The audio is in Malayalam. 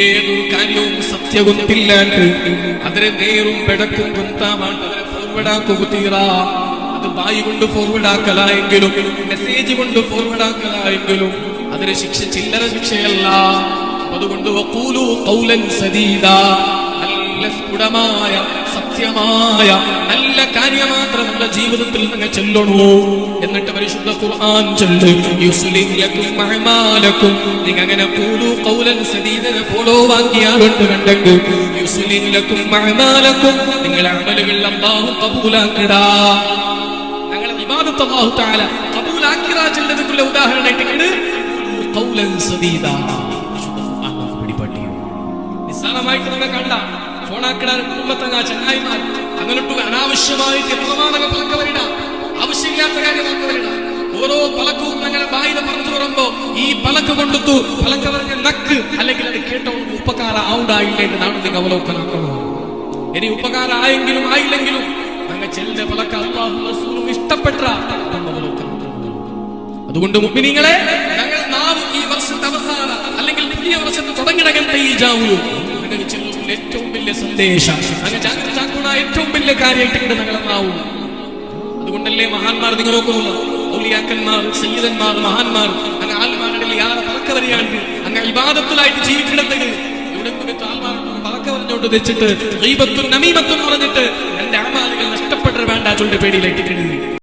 ഏതൊരു കാര്യവും സത്യകുത്തില്ലാണ്ട് അതിനെ നേരും പെടക്കും കുന്താമാണ്ട് അവരെ ഫോർവേഡാക്കുക. അത് ബായി കൊണ്ട് ഫോർവേഡാക്കലായെങ്കിലും മെസ്സേജ് കൊണ്ട് ഫോർവേഡാക്കലായെങ്കിലും അതിന് ശിക്ഷ ചില്ലറ ശിക്ഷയല്ല. അതുകൊണ്ട് വഖൂലു ഖൗലൻ സദീദാ, നല്ല സ്ഫുടമായ സത്യമായ നല്ല കാര്യം മാത്രം നമ്മുടെ ജീവിതത്തിൽ നിങ്ങൾ ചൊല്ലണോ. എന്നിട്ട് പരിശുദ്ധ ഖുർആൻ ചൊല്ല്, യുസ്ലിഹ് ലക്കും അഅമാലക്കും. നിങ്ങൾ അങ്ങനെ ഖൂലു ഖൗലൻ സദീദനെ ഫോളോ ആക്കിയാലുണ്ട് കണ്ടെങ്കിൽ യുസ്ലിഹ് ലക്കും അഅമാലക്കും, നിങ്ങളുടെ അമലുകൾ അല്ലാഹു ഖബൂലാക്കടാ. ഞങ്ങളുടെ ഇബാദത്ത് അല്ലാഹു തആല ഖബൂലാക്കിറാ ചെല്ലതുള്ള ഉദാഹരണമായിട്ട് ഖൗലൻ സദീദാ പിടിപെട്ടിയോ. നിസ്സാരമായിട്ട് നിങ്ങൾ കണ്ട ഫോണാക്കിടാൻ കുടുംബത്തങ്ങ ചെങ്ങായിമാർ അങ്ങനൊട്ട് അനാവശ്യമായിട്ട് എത്രമാനക പലക്കവരിട, ആവശ്യമില്ലാത്ത കാര്യമാക്കവരിട. ഓരോ പലക്കവും അങ്ങനെ വായില പറഞ്ഞു വരുമ്പോ ഈ പലക്ക് കൊണ്ടെത്തു പലക്കവറിഞ്ഞ നക്ക് അല്ലെങ്കിൽ അത് കേട്ടോണ്ട് ഉപകാര ആവുണ്ടായില്ലേന്ന് നാം നിങ്ങൾ അവലോകനാക്കണോ. ഇനി ഉപകാര ആയെങ്കിലും ആയില്ലെങ്കിലും അങ്ങ് ചെല്ലുന്ന പലക്ക അല്ലാഹു റസൂലും ഇഷ്ടപ്പെട്ട അതുകൊണ്ട് മുഅ്മിനീങ്ങളെ, ഞങ്ങൾ നാം ഈ വർഷത്തെ അവസാന അല്ലെങ്കിൽ പുതിയ വർഷത്തെ തുടങ്ങിടകത്തെ ഈ ജാവു ഏറ്റവും വലിയ സന്ദേശം അങ്ങ് ചാക്കുന്ന ഏറ്റവും വലിയ കാര്യമായിട്ട് ഞങ്ങളെന്നാവും. അതുകൊണ്ടല്ലേ മഹാന്മാർ നിങ്ങൾ നോക്കുന്നു, ഔലിയാക്കന്മാർ, സയ്യിദന്മാർ, മഹാന്മാർ അങ്ങ് ആൽമാരുടെ യാറെ പറക്ക വരികയാണ്. അങ്ങ് ഇബാദത്തിലായിട്ട് ജീവിക്കിടത്തേക്ക് എവിടെ ആൽമാർ പറക്ക പറഞ്ഞോണ്ട് വെച്ചിട്ട് ഗീബത്തും നമീമത്തും പറഞ്ഞിട്ട് എന്റെ അമാലുകൾ നഷ്ടപ്പെട്ടത് വേണ്ട ചൊല്ലിട്ട് പേടിയിലായിട്ടിട്ടുണ്ട്.